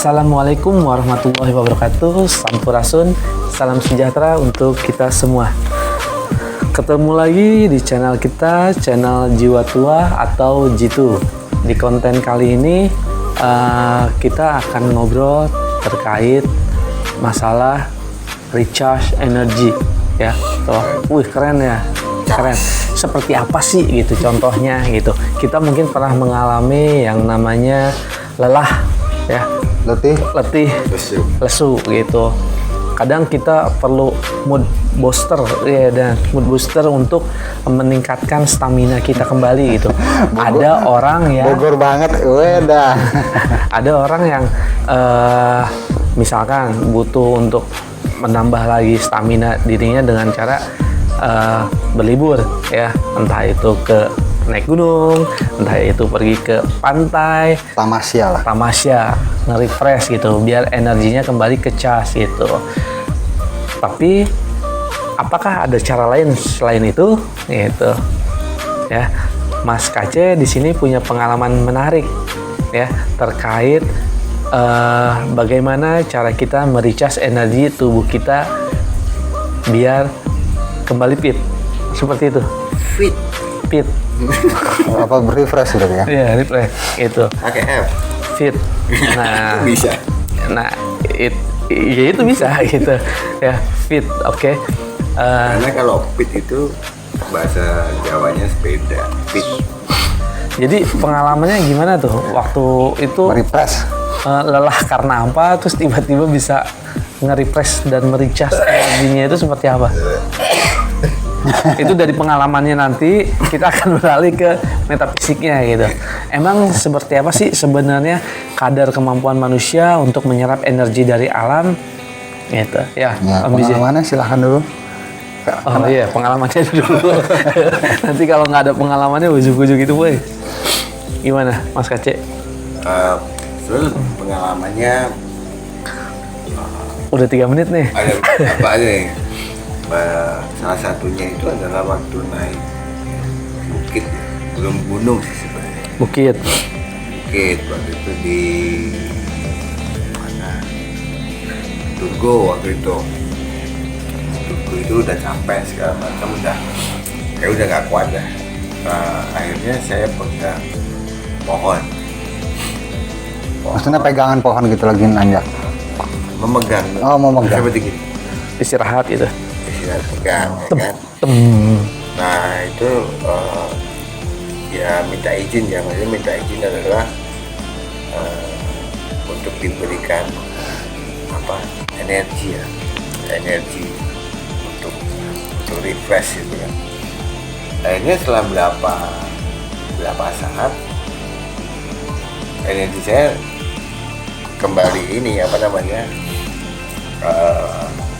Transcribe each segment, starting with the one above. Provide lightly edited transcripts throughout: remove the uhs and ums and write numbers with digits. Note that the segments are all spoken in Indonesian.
Assalamualaikum warahmatullahi wabarakatuh. Sampurasun, salam sejahtera untuk kita semua. Ketemu lagi di channel kita, channel Jiwa Tua atau Jitu. Di konten kali ini kita akan ngobrol terkait masalah recharge energy, ya. Wih, keren ya, keren. Seperti apa sih gitu contohnya gitu. Kita mungkin pernah mengalami yang namanya lelah, ya. Letih, lesu gitu. Kadang kita perlu mood booster, ya, dan mood booster untuk meningkatkan stamina kita kembali gitu. Ada orang yang Bogor banget, weda. Ada orang yang misalkan butuh untuk menambah lagi stamina dirinya dengan cara berlibur, ya, entah itu ke naik gunung, entah itu pergi ke pantai, Tamasya, nge-refresh gitu, biar energinya kembali ke charge gitu. Tapi apakah ada cara lain selain itu? Gitu, ya. Mas Kace di sini punya pengalaman menarik, ya, terkait bagaimana cara kita merecharge energi tubuh kita biar kembali fit, seperti itu. Fit. Apa refresh berarti ya? Iya, refresh itu. Pakai F. Fit. Nah, bisa. Nah, ya itu bisa gitu. Ya, fit. Oke. Karena kalau fit itu bahasa Jawanya sepeda. Fit. Jadi pengalamannya gimana tuh waktu itu? Refresh. Lelah karena apa? Terus tiba-tiba bisa nge-refresh dan merecharge energinya itu seperti apa? Itu dari pengalamannya, nanti kita akan beralih ke metafisiknya gitu. Emang seperti apa sih sebenarnya kadar kemampuan manusia untuk menyerap energi dari alam gitu ya? Pengalamannya silahkan dulu. Oh iya, pengalamannya dulu. Nanti kalau nggak ada pengalamannya ujuk-ujuk itu, boy. Gimana, Mas Kace? Sebenarnya pengalamannya Udah 3 menit nih. ada apa aja nih? Salah satunya itu adalah waktu naik bukit, ya. Belum gunung sih sebenarnya. Bukit Waktu itu di mana? Turgo waktu itu. Turgo itu udah capek segala macam, udah nggak kuat dah. Akhirnya saya pegang pohon. Maksudnya pegangan pohon gitu lagi nanjak. Memegang. Oh, memegang. Seperti gitu. istirahat gitu. Pegang, ya kan? Nah itu ya minta izin, ya, maksudnya minta izin adalah untuk diberikan energi untuk refresh gitu kan. Akhirnya setelah berapa saat energi saya kembali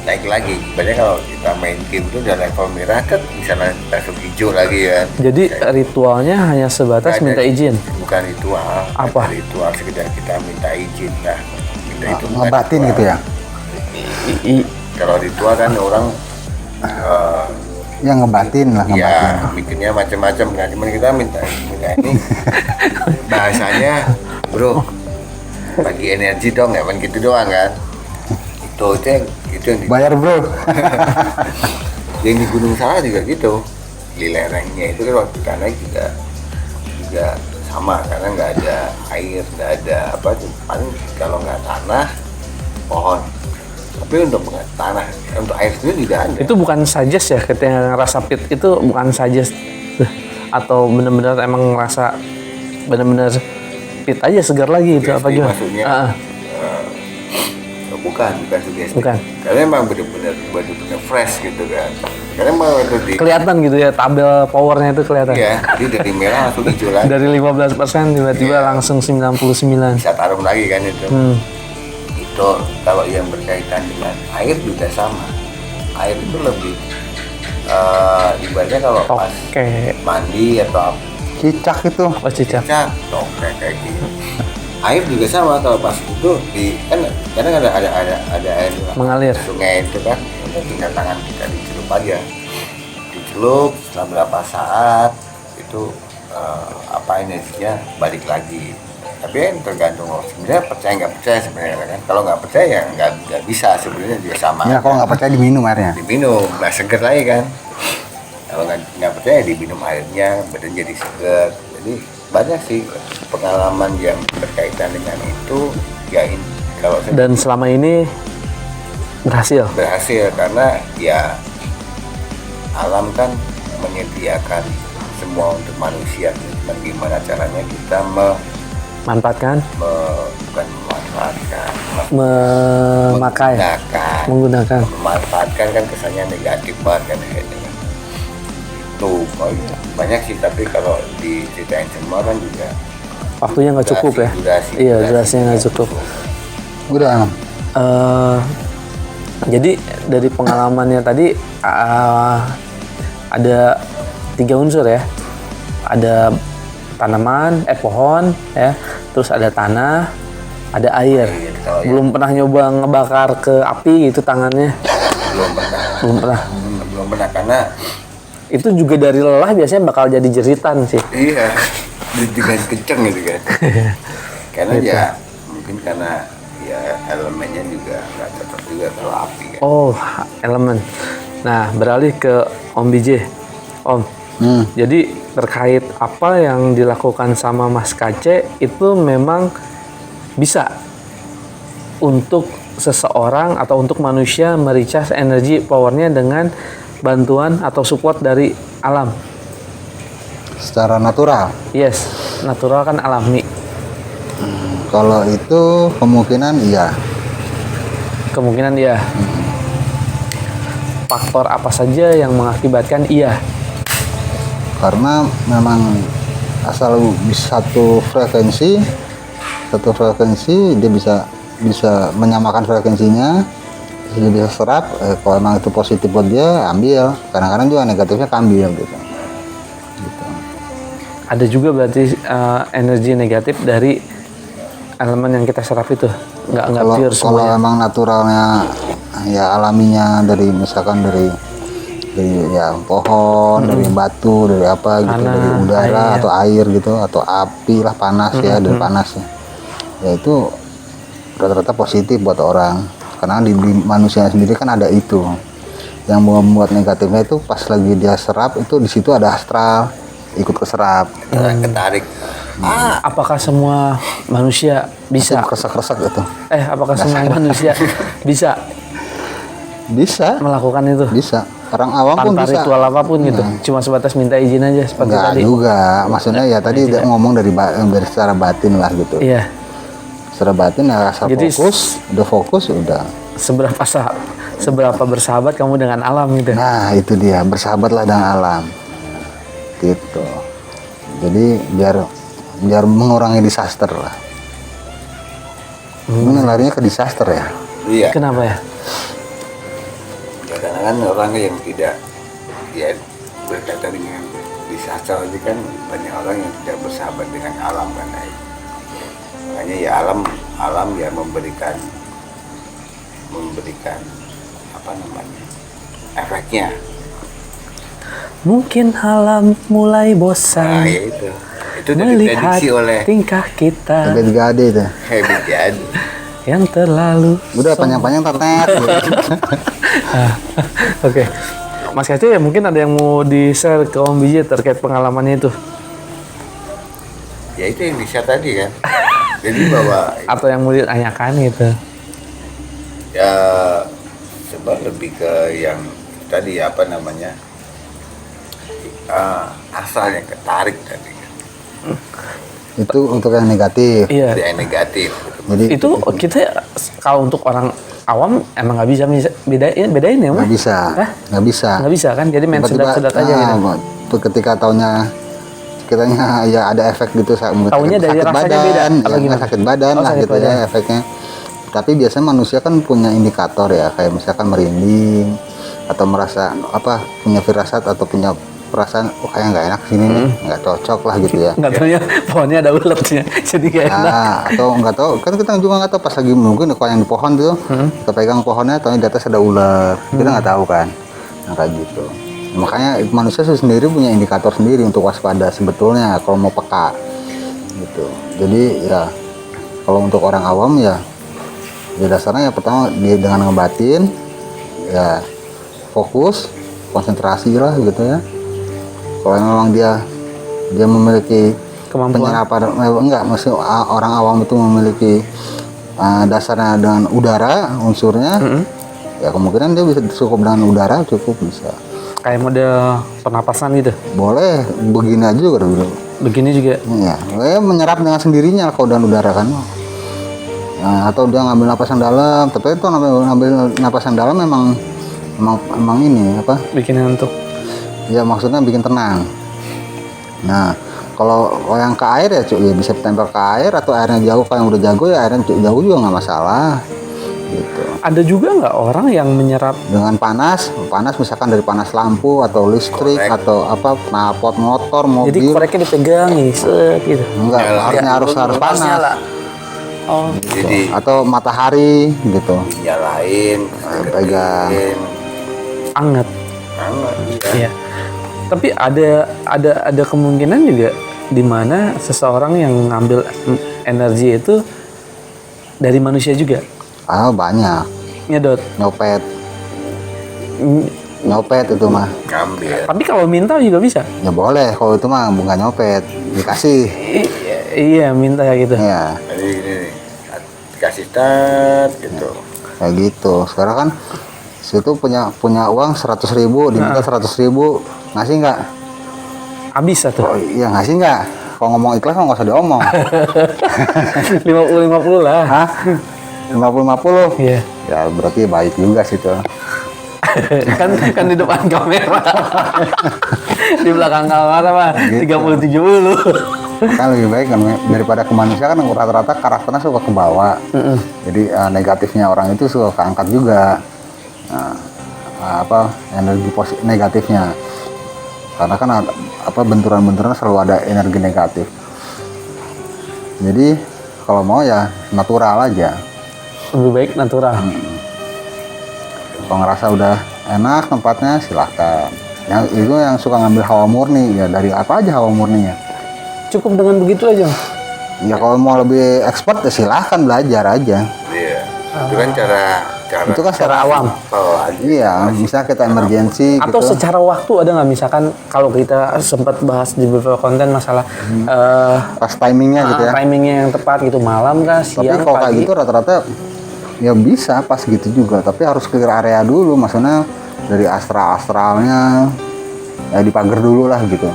naik lagi. Banyak kalau kita main game itu udah level merah kan bisa langsung hijau lagi ya. Jadi ritualnya hanya sebatas minta izin? Bukan ritual. Apa? Ritual sekedar kita minta izin lah. Itu ngebatin gitu ya? Kalau ritual kan orang yang ngebatin lah, ya ngebatin. mikirnya macam-macam kan. Cuman kita minta ini bahasanya, bro, bagi energi dong, ya kan gitu doang kan. Itu yang Bayar bro. yang di Gunung Salak juga gitu, di lerengnya itu kan waktu kita naik juga sama, karena nggak ada air, nggak ada apa, paling kalau nggak tanah, pohon. Tapi untuk tanah, untuk air sendiri tidak ada. Itu bukan suggest ya, ketika ngerasa fit itu bukan suggest atau benar-benar emang ngerasa benar-benar fit aja, segar lagi itu apa gitu? Maksudnya bukan sugesti. Bukan. Karena emang benar-benar fresh gitu kan. Karena emang waktu Kelihatan gitu ya, tabel powernya itu kelihatan. Iya, jadi dari merah langsung hijau lagi. Dari 15% tiba-tiba langsung 99. Bisa taruh lagi kan itu. Itu kalau yang berkaitan dengan air juga sama. Air itu lebih ibaratnya kalau pas mandi atau Cicak itu. Oh, cicak. kayak gitu. Air juga sama, kalau pas itu kan kadang ada air Mengalir. sungai itu kan, tinggal tangan kita dicelup aja, setelah berapa saat itu energinya balik lagi. Tapi yang tergantung sebenarnya percaya nggak percaya sebenarnya kan. Kalau nggak percaya ya nggak bisa sebenarnya juga sama. Ya kalau nggak percaya diminum airnya. Diminum, nggak seger lagi kan. Kalau nggak percaya diminum airnya, badan jadi seger. Jadi banyak sih pengalaman yang berkaitan dengan itu. Ya kalau saya Dan selama ini berhasil. berhasil karena ya alam kan menyediakan semua untuk manusia. Dan gimana caranya kita Manfaatkan, bukan memanfaatkan, memakai, menggunakan. memanfaatkan kan kesannya negatif banget kan kayaknya. Tuh banyak sih, tapi kalau diceritain semua kan juga Waktunya nggak cukup ya. Iya, durasinya nggak cukup. Udah emang. Jadi dari pengalamannya tadi ada 3 unsur ya. Ada tanaman, pohon ya, terus ada tanah, ada air. Kalau Belum pernah nyoba ngebakar ke api gitu tangannya. belum pernah Belum pernah. karena Itu juga dari lelah biasanya bakal jadi jeritan sih. iya dengan kenceng gitu kan. Karena ya mungkin karena ya elemennya juga nggak cocok juga kalau api kan. Oh, elemen. Nah, beralih ke Om BJ. Om, jadi terkait apa yang dilakukan sama Mas Kace itu memang bisa untuk seseorang atau untuk manusia mericas energi powernya dengan bantuan atau support dari alam. Secara natural. Yes, natural kan alami. Kalau itu kemungkinan iya. Kemungkinan iya. Faktor apa saja yang mengakibatkan iya? Karena memang asal satu frekuensi dia bisa menyamakan frekuensinya, dia bisa serap. Kalau emang itu positif buat dia, ambil. Kadang-kadang juga negatifnya ambil gitu. Ada juga berarti energi negatif dari elemen yang kita serap itu, nggak pure Kalau semuanya. emang naturalnya ya alaminya dari misalkan dari ya pohon, dari batu, dari apa gitu, Tanah, dari udara air. atau air gitu, atau api lah, panas ya, dari panasnya. Ya itu rata-rata positif buat orang. Karena di manusia sendiri kan ada itu. Yang membuat negatifnya itu pas lagi dia serap itu di situ ada astral ikut keserap. Ketarik. Apakah semua manusia bisa? Kresek-kresek gitu. Apakah semua manusia bisa Bisa, melakukan itu bisa. Orang awam pun tanpa bisa. ritual apapun gitu? Cuma sebatas minta izin aja seperti Enggak tadi. juga. Maksudnya ya tadi dia ngomong dari secara batin lah gitu. Iya. Secara batin ya asal Jadi fokus udah. Seberapa bersahabat kamu dengan alam gitu? Nah itu dia, bersahabatlah dengan alam gitu. Jadi biar mengurangi disaster lah. Ini larinya ke disaster ya. Iya. Kenapa ya? Kadang-kadang orang yang tidak ya berkaitan dengan disaster ini kan banyak orang yang tidak bersahabat dengan alam kan. Makanya ya alam ya memberikan apa namanya efeknya. Mungkin alam mulai bosan Ya itu dari melihat prediksi oleh tingkah kita Gade-gade itu. Habit jadi. yang terlalu Udah panjang-panjang tetet. Oke. Mas Kace ya mungkin ada yang mau di-share ke Om BJ terkait pengalamannya itu. Ya itu yang di-share tadi kan. Jadi bahwa Atau yang mau ditanyakan gitu. ya sebenarnya lebih ke yang tadi apa namanya asal yang ketarik tadi kan. Itu untuk yang negatif. Iya. Ada yang negatif. Jadi Itu kita kalau untuk orang awam emang nggak bisa bedain ya, Mas? nggak bisa, Hah? nggak bisa. Nggak bisa kan? Jadi main Tiba-tiba, sedot-sedot aja gitu. tuh ketika taunya kitanya ya ada efek gitu mungkin Taunya dari sakit rasanya badan, beda, apa ya, gimana? sakit badan Oh, lah sakit gitu badan. ya efeknya. Tapi biasanya manusia kan punya indikator ya, kayak misalkan merinding atau merasa apa, punya firasat atau punya perasaan kayak nggak enak sini nih, nggak cocok lah gitu ya. Nggak taunya pohonnya ada uletnya, jadi nggak enak. Nah, atau nggak tahu kan kita juga nggak tahu pas lagi mungkin kalau yang di pohon tuh kita pegang pohonnya, tahu di atas ada ular, kita nggak tahu kan, nah kayak gitu. Makanya manusia sendiri punya indikator sendiri untuk waspada sebetulnya kalau mau peka. gitu. Jadi ya kalau untuk orang awam ya dasarnya ya pertama dia dengan ngebatin ya fokus konsentrasi lah gitu ya. Kalau memang dia memiliki Kemampuan. penyerapan enggak, maksud orang awam itu memiliki dasarnya dengan udara unsurnya, ya kemungkinan dia bisa cukup dengan udara, cukup bisa. Kayak model pernapasan gitu. Boleh begini aja juga dulu. Begini juga. Ya, menyerap dengan sendirinya kalau dengan udara kan. Nah, atau dia ngambil napas yang dalam, tapi itu ngambil napas yang dalam memang ini apa? Bikin ngantuk. Ya maksudnya bikin tenang. Nah, kalau yang ke air ya cuy, ya bisa tempel ke air atau airnya jauh. Kalau yang udah jago ya airnya jauh juga nggak masalah gitu. Ada juga nggak orang yang menyerap Dengan panas misalkan dari panas lampu atau listrik atau apa, knalpot motor, jadi mobil. koreknya dipegang nih, set gitu. Enggak, Nyala. harus Harus panas nyala. Oh, Jadi atau matahari gitu. nyalain, Pegang. anget. Hangat, Iya. iya. Tapi ada kemungkinan juga di mana seseorang yang ngambil energi itu dari manusia juga. Banyak Nyedot. nyopet itu mah. Ngambil. Tapi kalau minta juga bisa. Ya boleh, kalau itu mah bukan nyopet, dikasih. Iya, minta ya gitu. Ya, Jadi gini nih, dikasih tat gitu. kayak gitu. Sekarang kan situ punya uang 100.000, diminta 100.000, ngasih nggak? Habis satu. Oh iya, ngasih nggak? Kalau ngomong ikhlas mah nggak usah diomong. 50-50 lah. Hah? 50-50? Iya. Ya berarti baik juga situ. kan di depan kamera. Di belakang kamera mah 30-70. Kan lebih baik kan daripada ke manusia kan rata-rata karakternya suka ke bawah. Jadi negatifnya orang itu suka keangkat juga. Apa energi negatifnya. Karena kan benturan-benturan selalu ada energi negatif. Jadi kalau mau ya natural aja. Lebih baik natural. Kalau ngerasa udah enak tempatnya silahkan. Yang itu yang suka ngambil hawa murni ya dari apa aja hawa murninya. Cukup dengan begitu aja. Ya kalau mau lebih expert ya silahkan belajar aja. Iya. Itu kan cara Itu kan secara awam. aja. Iya, misalnya kita emergency Atau gitu. secara waktu ada nggak, misalkan kalau kita sempat bahas di beberapa konten masalah Pas timingnya gitu ya. timingnya yang tepat gitu, malam kah, Tapi siang, kalau kayak pagi. gitu rata-rata ya bisa pas gitu juga. Tapi harus clear area dulu, maksudnya dari astralnya ya dipagar dulu lah gitu.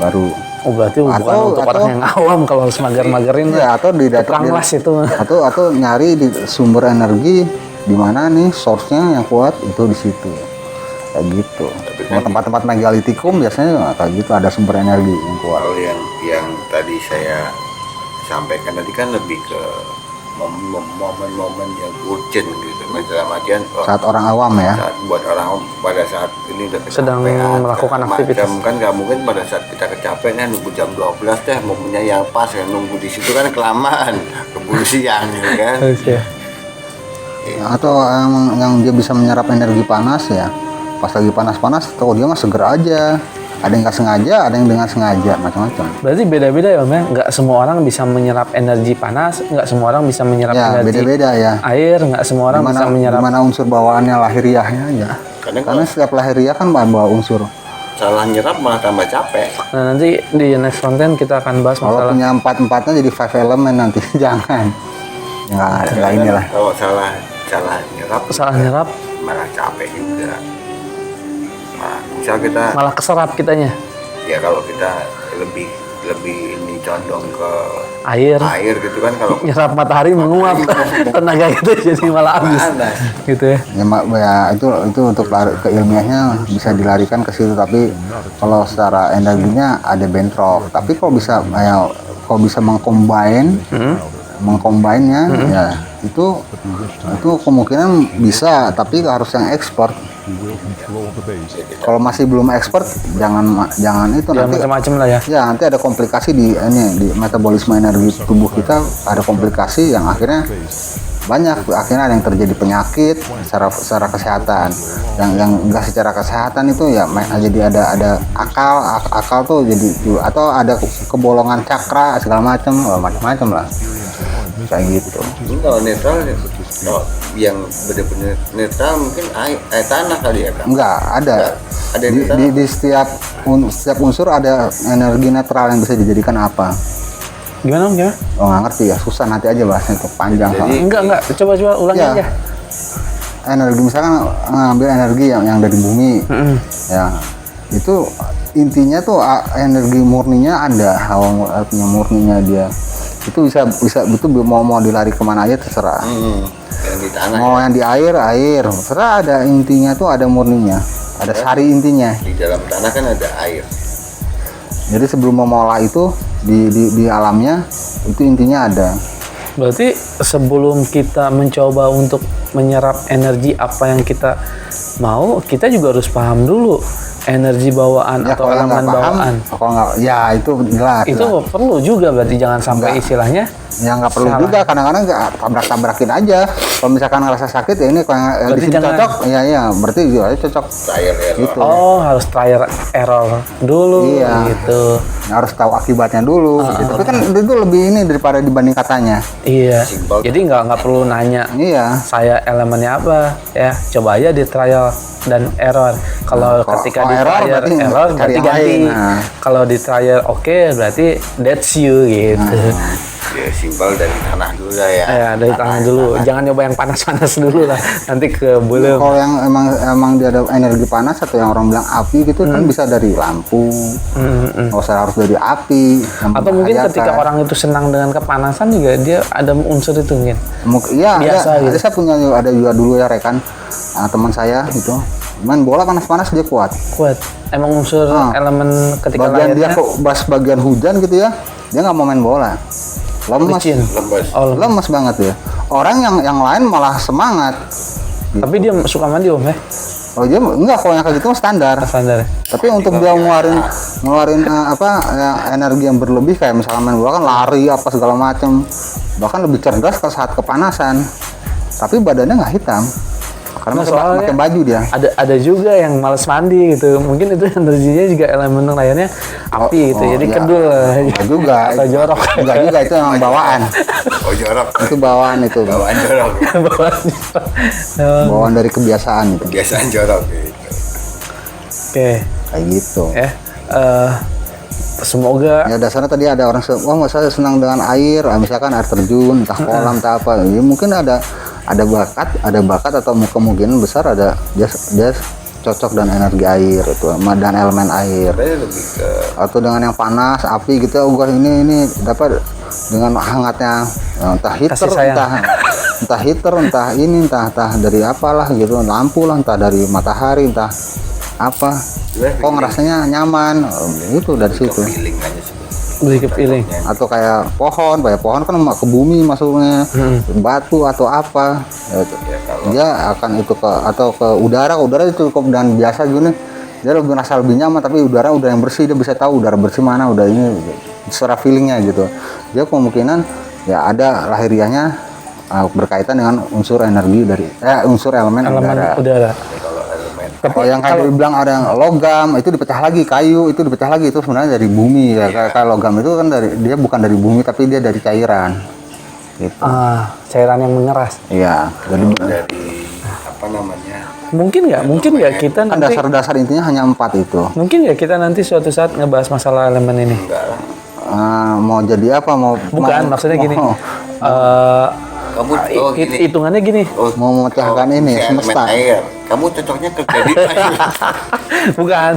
Baru. Oh berarti bukan untuk orang yang awam kalau harus mager-magerin. Ya atau di tukang las itu. atau nyari di sumber energi di mana nih source-nya yang kuat itu di situ. Kayak gitu. Kalau tempat-tempat megalitikum biasanya kayak gitu ada sumber energi yang kuat. Kalau yang tadi saya sampaikan tadi kan lebih ke momen-momen yang urgent gitu, dalam artian Saat orang awam ya. saat buat orang pada saat ini udah Sedang kecapean, melakukan segala aktivitas. macam. Kan nggak mungkin pada saat kita kecapean kan nunggu jam 12 teh momennya yang pas kan, nunggu di situ kan kelamaan keburu siang gitu kan. Oke. Atau yang dia bisa menyerap energi panas ya pas lagi panas-panas atau dia mah seger aja, ada yang nggak sengaja, ada yang dengan sengaja, macam-macam Berarti beda-beda ya Om ya, nggak semua orang bisa menyerap energi panas, nggak semua orang bisa menyerap ya, energi beda-beda ya. air, nggak semua orang bisa menyerap. Gimana unsur bawaannya lahiriahnya aja, Kadang karena setiap lahiriah kan bawa unsur. salah nyerap malah tambah capek. Nah nanti di next konten kita akan bahas Kalau masalah punya empat-empatnya jadi five element nanti jangan, nggak inilah. Kalau salah nyerap salah nyerap malah capek juga. Nah, misal kita malah keserap kitanya. ya kalau kita lebih ini condong ke Air air gitu kan, kalau nyerap matahari menguap tenaga kita jadi malah habis panas. gitu ya. Ya itu untuk ke ilmiahnya bisa dilarikan ke situ, tapi kalau secara energinya ada bentrok. Tapi kalau bisa mengcombine-nya ya itu kemungkinan bisa, tapi harus yang ekspor. Kalau masih belum ekspor jangan itu Jangan nanti macam-macam lah ya. ya nanti ada komplikasi di metabolisme energi tubuh kita, ada komplikasi yang akhirnya banyak akhirnya ada yang terjadi penyakit secara kesehatan, yang enggak secara kesehatan itu ya jadi ada akal tuh jadi, atau ada kebolongan cakra segala macam lah kayak gitu. Ini kalau netral, kalau yang benar-benar netral mungkin air tanah kali ya, Kang? Enggak ada yang netral? di setiap unsur ada energi netral yang bisa dijadikan apa. Gimana? Oh nggak ngerti ya, susah, nanti aja bahasnya itu panjang. Jadi, Enggak, coba ulangi Ya. aja. Energi misalkan ngambil energi yang dari bumi, ya itu intinya tuh energi murninya ada, hawa murninya dia itu bisa betul mau dilari kemana aja terserah. yang di tanah Mau yang di air terserah, ada intinya tuh, ada murninya, ada sari intinya. di dalam tanah kan ada air. Jadi sebelum memola itu di alamnya itu intinya ada. Berarti sebelum kita mencoba untuk menyerap energi apa yang kita mau, kita juga harus paham dulu energi bawaan Ya, atau kalau nggak elemen paham, bawaan. kalau nggak, ya itu jelas. Itu perlu juga, berarti jangan sampai Nggak. istilahnya Ya nggak perlu salah. juga, kadang-kadang nggak tabrak-tabrakin aja. Kalau misalkan ngerasa sakit ya ini, kalau yang di Berarti sini jangan. cocok, ya berarti juga cocok. Trial error. Gitu. oh harus trial error dulu Iya. gitu. Harus tahu akibatnya dulu. Gitu. Tapi kan itu lebih ini daripada dibanding katanya. Iya. Simpel. Jadi nggak perlu nanya Iya. saya elemennya apa ya, coba aja di trial dan error. Kalau Kalau- ketika kalau di error trial berarti error cari berarti yang ganti. lain. Nah. Kalau di trial oke berarti that's you gitu. Ya simpel dari tanah dulu lah ya. Ya dari tangan dulu, jangan nyoba yang panas-panas dulu lah, nanti ke belum. Kalau yang emang dia ada energi panas atau yang orang bilang api gitu kan bisa dari lampu. Nggak usah harus dari api. yang Atau mungkin membahayakan. ketika orang itu senang dengan kepanasan juga dia ada unsur itu mungkin. Iya, Biasa ada, gitu. ada saya punya ada juga dulu ya rekan, teman saya gitu main bola panas-panas dia kuat. Kuat. Emang unsur elemen ketika Bagian dia lahirnya kok pas bagian hujan gitu ya, dia nggak mau main bola, lemes, licin. Lemes. Oh, lemes banget ya. Orang yang lain malah semangat. tapi dia suka mandi om ya? Oh dia enggak, kalau yang kayak gitu mah standar. Standar. Tapi untuk dia ngeluarin energi yang berlebih kayak misalnya main bola kan lari apa segala macem, bahkan lebih cerdas ke saat kepanasan. Tapi badannya nggak hitam karena Nah, soalnya pakai baju dia. Ada juga yang malas mandi gitu. Mungkin itu energinya juga elemen lainnya api gitu. Jadi iya. kedul. Enggak juga. Atau jorok. Enggak juga, itu emang bawaan. Oh jorok. Itu bawaan itu. Bawaan jorok. Bawaan dari kebiasaan itu. Kebiasaan jorok gitu. Oke. Kayak gitu. Ya. Semoga Ya dasarnya tadi ada orang wah saya senang dengan air, misalkan air terjun, entah kolam, entah apa. Ya mungkin ada bakat atau kemungkinan besar ada dia cocok dan energi air itu dan elemen air. Sebenarnya lebih ke Atau dengan yang panas, api gitu, gua ini dapat dengan hangatnya, entah heater, Kasih sayang. entah heater, entah ini, entah dari apalah gitu, lampu lah, entah dari matahari, entah apa. Kok ngerasanya nyaman, itu dari situ. feeling aja sebenarnya. lebih ke feeling. Atau kayak pohon kan ke bumi masuknya, batu atau apa, dia akan itu ke udara itu cukup dan biasa gini, dia lebih merasa lebih nyaman, tapi udara yang bersih, dia bisa tahu udara bersih mana, udah ini secara feelingnya gitu. Dia kemungkinan ya ada lahiriahnya berkaitan dengan unsur energi dari unsur elemen udara. Udara. Kalau yang kayak dibilang ada yang logam itu dipecah lagi, kayu itu dipecah lagi, itu sebenarnya dari bumi ya. Kayak logam itu kan dia bukan dari bumi tapi dia dari cairan. Gitu. Cairan yang mengeras. Iya, jadi Dari apa namanya? Mungkin nggak kita kan nanti dasar-dasar intinya hanya 4 itu. mungkin ya kita nanti suatu saat ngebahas masalah elemen ini. Enggak lah. Mau jadi apa Bukan, maksudnya gini. Kamu gini. Hitungannya gini. Mau memecahkan ini si elemen semesta. air. Kamu cocoknya kerja di Bukan.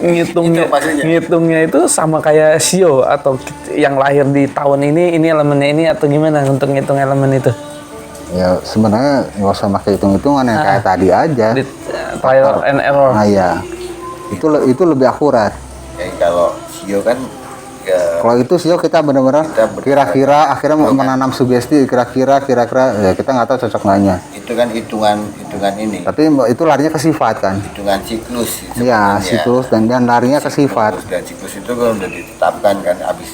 Itu maksudnya. Ngitungnya itu sama kayak sio atau yang lahir di tahun ini elemennya ini atau gimana untuk ngitung elemen itu? Ya sebenarnya nggak usah pakai hitung-hitungan yang kayak tadi aja. Di trial and error. Nah ya, itu lebih akurat. Ya, kalau sio kan ya, Kalau itu sih kita benar-benar kira-kira akhirnya menanam sugesti kira-kira ya kita nggak tahu cocok nggaknya. itu kan hitungan ini. Tapi itu larinya ke sifat kan. Hitungan siklus. Iya, sebenarnya. siklus dan larinya ke sifat. Dan siklus itu kan udah ditetapkan kan habis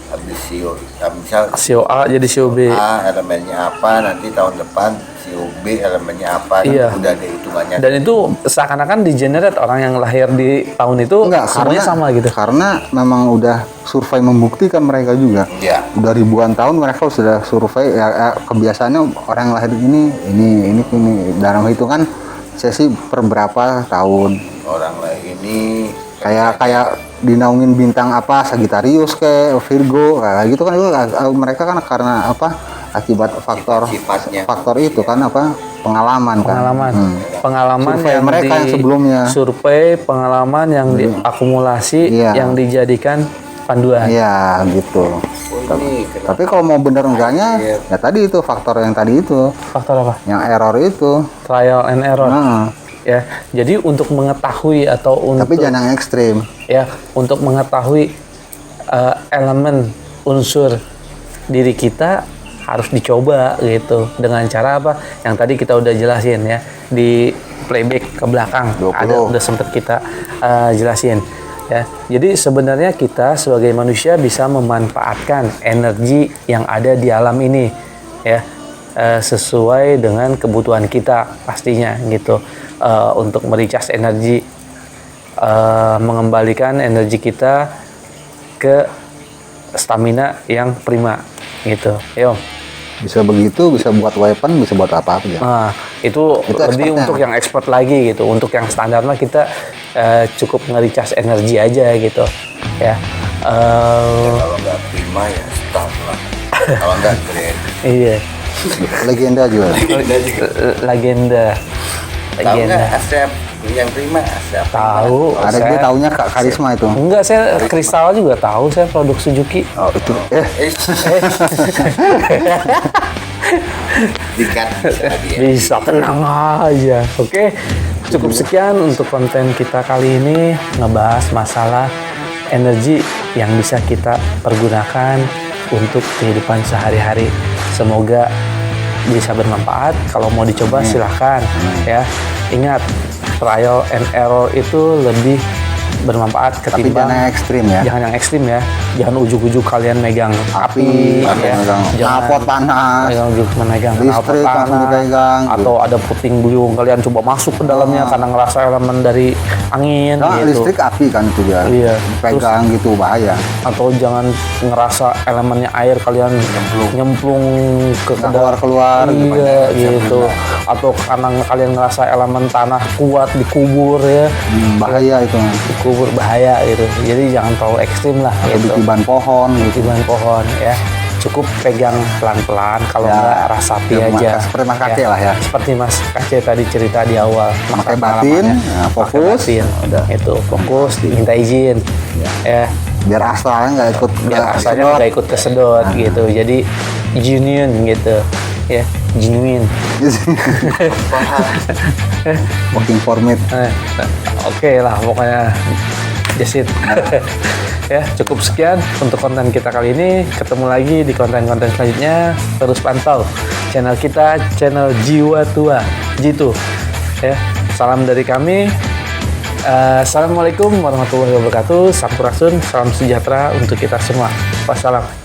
habis CEO, misal CEO A jadi CEO B. A elemennya apa, nanti tahun depan CEO B elemennya apa, kan Iya. udah ada hitungannya. Dan itu seakan-akan di-generate orang yang lahir di tahun itu Enggak, semuanya sama gitu. Karena memang udah survei membuktikan mereka juga. Ya, Udah ribuan tahun mereka sudah survei ya, kebiasaannya orang yang lahir ini dalam hitungan sesi per berapa tahun. orang lain ini Kayak dinaungin bintang apa, Sagittarius kayak Virgo kayak gitu kan, itu mereka kan karena apa, akibat Sifatnya. faktor itu kan apa, pengalaman kan. Pengalaman Survei yang mereka yang sebelumnya. survei, pengalaman yang diakumulasi, Iya. yang dijadikan panduan. Iya gitu. oh, ini kenapa Tapi kalau mau bener enggaknya ya tadi itu faktor yang tadi itu, Faktor apa? yang error itu. Trial and error. Nah, Ya, jadi untuk mengetahui atau untuk tapi jangan yang ekstrim. ya untuk mengetahui elemen unsur diri kita harus dicoba gitu dengan cara apa yang tadi kita udah jelasin ya di playback ke belakang 20. udah sempet kita jelasin ya. Jadi sebenarnya kita sebagai manusia bisa memanfaatkan energi yang ada di alam ini ya, sesuai dengan kebutuhan kita pastinya gitu, untuk mericas energi, mengembalikan energi kita ke stamina yang prima gitu. Yo. Bisa begitu, bisa buat weapon, bisa buat apa aja. Nah, itu lebih expertnya. untuk yang expert lagi gitu. Untuk yang standar mah kita cukup nge-recharge energi aja gitu. Ya. kalau nggak prima ya stop lah. Kalau nggak keren. Iya. Legenda juga. Legenda. Tahu nggak Legenda. Asep yang prima Asep? Tahu. Ada dia taunya karisma itu. Enggak, saya kristal juga tahu, saya produk Suzuki. Oh itu. Dikat tadi ya. Bisa, tenang aja. Oke, cukup sekian untuk konten kita kali ini, ngebahas masalah energi yang bisa kita pergunakan untuk kehidupan sehari-hari. Semoga bisa bermanfaat. Kalau mau dicoba silahkan ya. Ingat, trial and error itu lebih bermanfaat Tapi ketimbang jangan yang ekstrim ya. jangan yang ekstrim ya. Jangan ujuk-ujuk kalian megang api, atau ya. megang knalpot panas, Megang megang knalpot listrik langsung panas, dipegang. atau ada puting beliung kalian coba masuk ke dalamnya karena ngerasa elemen dari angin Nah, gitu. listrik api kan itu dia. Iya. Pegang gitu bahaya. Atau jangan ngerasa elemennya air kalian nyemplung ke Nggak keluar-keluar iya gitu. Atau karena kalian ngerasa elemen tanah kuat dikubur ya. Bahaya itu. Dikubur bahaya gitu. Jadi jangan terlalu ekstrim lah Di gitu. tiban pohon gitu. Tiban pohon ya. Cukup pegang pelan-pelan, kalau Ya, enggak rasapi ya, aja. seperti Mas Kace lah ya. Seperti Mas Kace tadi cerita di awal. Pakai Pengalamannya. batin, nah, Pakai fokus. batin. Udah. Itu fokus, minta izin. Ya, Biar asalnya nggak ikut. biar asalnya nggak ikut kesedot gitu. Jadi genuine gitu. Ya, genuine. Working format. Oke lah pokoknya that's it. Ya, cukup sekian untuk konten kita kali ini. Ketemu lagi di konten-konten selanjutnya. Terus pantau channel kita, channel Jiwa Tua Jitu. Ya, salam dari kami. Assalamualaikum warahmatullahi wabarakatuh. Sampurasun, salam sejahtera untuk kita semua. Wassalam.